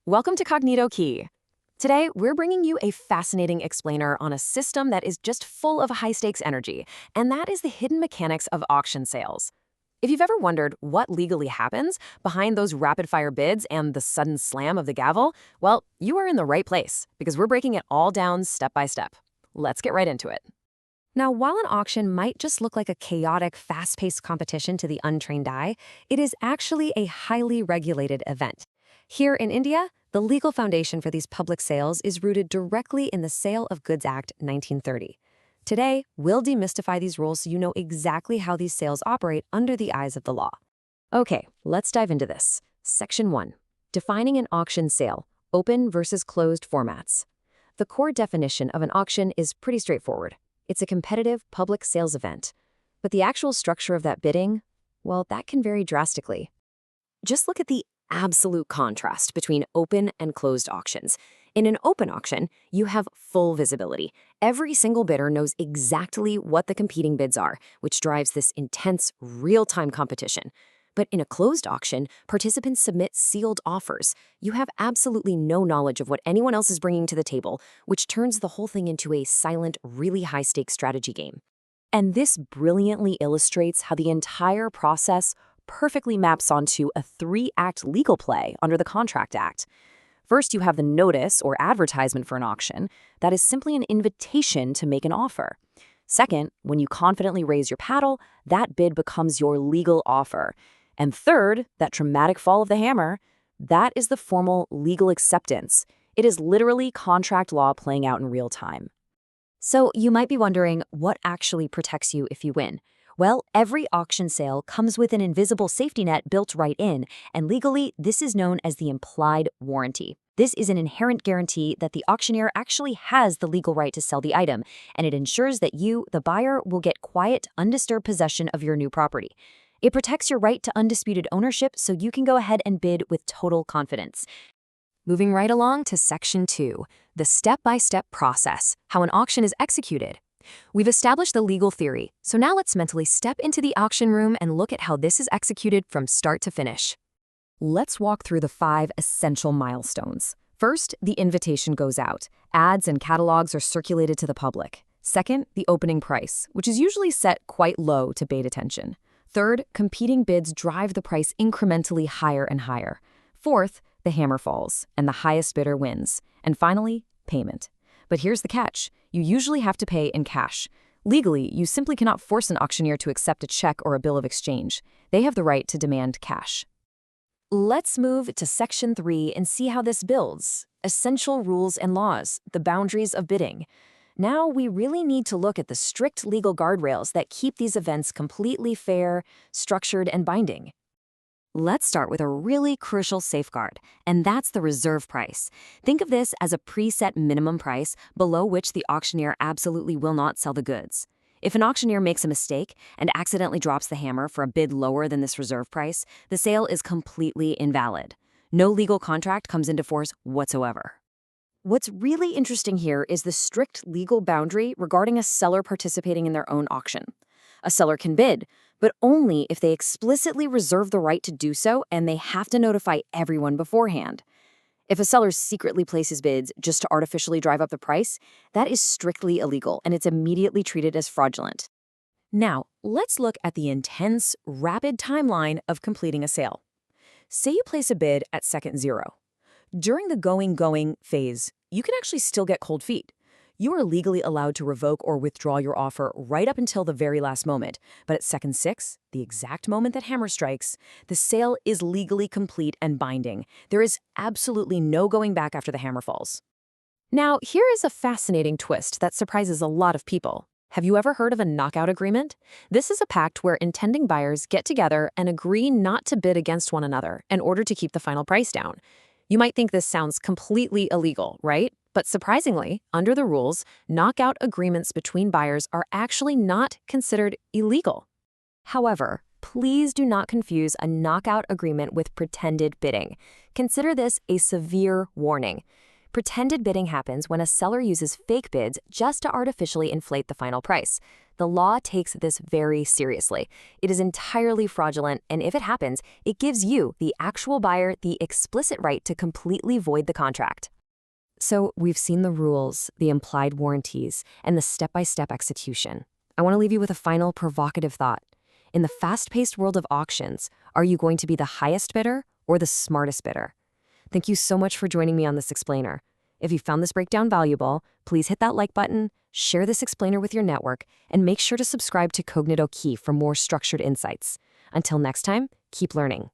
Welcome to Kognito Key. Today, we're bringing you a fascinating explainer on a system that is just full of high-stakes energy, and that is the hidden mechanics of auction sales. If you've ever wondered what legally happens behind those rapid-fire bids and the sudden slam of the gavel, well, you are in the right place, because we're breaking it all down step by step. Let's get right into it. Now, while an auction might just look like a chaotic, fast-paced competition to the untrained eye, it is actually a highly regulated event. Here in India, the legal foundation for these public sales is rooted directly in the Sale of Goods Act 1930. Today, we'll demystify these rules so you know exactly how these sales operate under the eyes of the law. Okay, let's dive into this. Section 1. Defining an auction sale, open versus closed formats. The core definition of an auction is pretty straightforward. It's a competitive public sales event. But the actual structure of that bidding, well, that can vary drastically. Just look at the absolute contrast between open and closed auctions. In an open auction, you have full visibility. Every single bidder knows exactly what the competing bids are, which drives this intense, real-time competition. But in a closed auction, participants submit sealed offers. You have absolutely no knowledge of what anyone else is bringing to the table, which turns the whole thing into a silent, really high-stakes strategy game. And this brilliantly illustrates how the entire process perfectly maps onto a 3-act legal play under the Contract Act. First, you have the notice or advertisement for an auction. That is simply an invitation to make an offer. Second, when you confidently raise your paddle, that bid becomes your legal offer. And third, that dramatic fall of the hammer, that is the formal legal acceptance. It is literally contract law playing out in real time. So you might be wondering, what actually protects you if you win? Well, every auction sale comes with an invisible safety net built right in, and legally, this is known as the implied warranty. This is an inherent guarantee that the auctioneer actually has the legal right to sell the item, and it ensures that you, the buyer, will get quiet, undisturbed possession of your new property. It protects your right to undisputed ownership so you can go ahead and bid with total confidence. Moving right along to Section 2, the step-by-step process, how an auction is executed. We've established the legal theory, so now let's mentally step into the auction room and look at how this is executed from start to finish. Let's walk through the 5 essential milestones. First, the invitation goes out. Ads and catalogs are circulated to the public. Second, the opening price, which is usually set quite low to bait attention. Third, competing bids drive the price incrementally higher and higher. Fourth, the hammer falls, and the highest bidder wins. And finally, payment. But here's the catch. You usually have to pay in cash. Legally, you simply cannot force an auctioneer to accept a check or a bill of exchange. They have the right to demand cash. Let's move to Section 3 and see how this builds. Essential rules and laws, the boundaries of bidding. Now we really need to look at the strict legal guardrails that keep these events completely fair, structured, and binding. Let's start with a really crucial safeguard, and that's the reserve price. Think of this as a preset minimum price below which the auctioneer absolutely will not sell the goods. If an auctioneer makes a mistake and accidentally drops the hammer for a bid lower than this reserve price, the sale is completely invalid. No legal contract comes into force whatsoever. What's really interesting here is the strict legal boundary regarding a seller participating in their own auction. A seller can bid, but only if they explicitly reserve the right to do so and they have to notify everyone beforehand. If a seller secretly places bids just to artificially drive up the price, that is strictly illegal and it's immediately treated as fraudulent. Now, let's look at the intense, rapid timeline of completing a sale. Say you place a bid at second 0. During the going phase, you can actually still get cold feet. You are legally allowed to revoke or withdraw your offer right up until the very last moment. But at second 6, the exact moment that hammer strikes, the sale is legally complete and binding. There is absolutely no going back after the hammer falls. Now, here is a fascinating twist that surprises a lot of people. Have you ever heard of a knockout agreement? This is a pact where intending buyers get together and agree not to bid against one another in order to keep the final price down. You might think this sounds completely illegal, right? But surprisingly, under the rules, knockout agreements between buyers are actually not considered illegal. However, please do not confuse a knockout agreement with pretended bidding. Consider this a severe warning. Pretended bidding happens when a seller uses fake bids just to artificially inflate the final price. The law takes this very seriously. It is entirely fraudulent, and if it happens, it gives you, the actual buyer, the explicit right to completely void the contract. So we've seen the rules, the implied warranties, and the step-by-step execution. I want to leave you with a final provocative thought. In the fast-paced world of auctions, are you going to be the highest bidder or the smartest bidder? Thank you so much for joining me on this explainer. If you found this breakdown valuable, please hit that like button, share this explainer with your network, and make sure to subscribe to Kognito Key for more structured insights. Until next time, keep learning.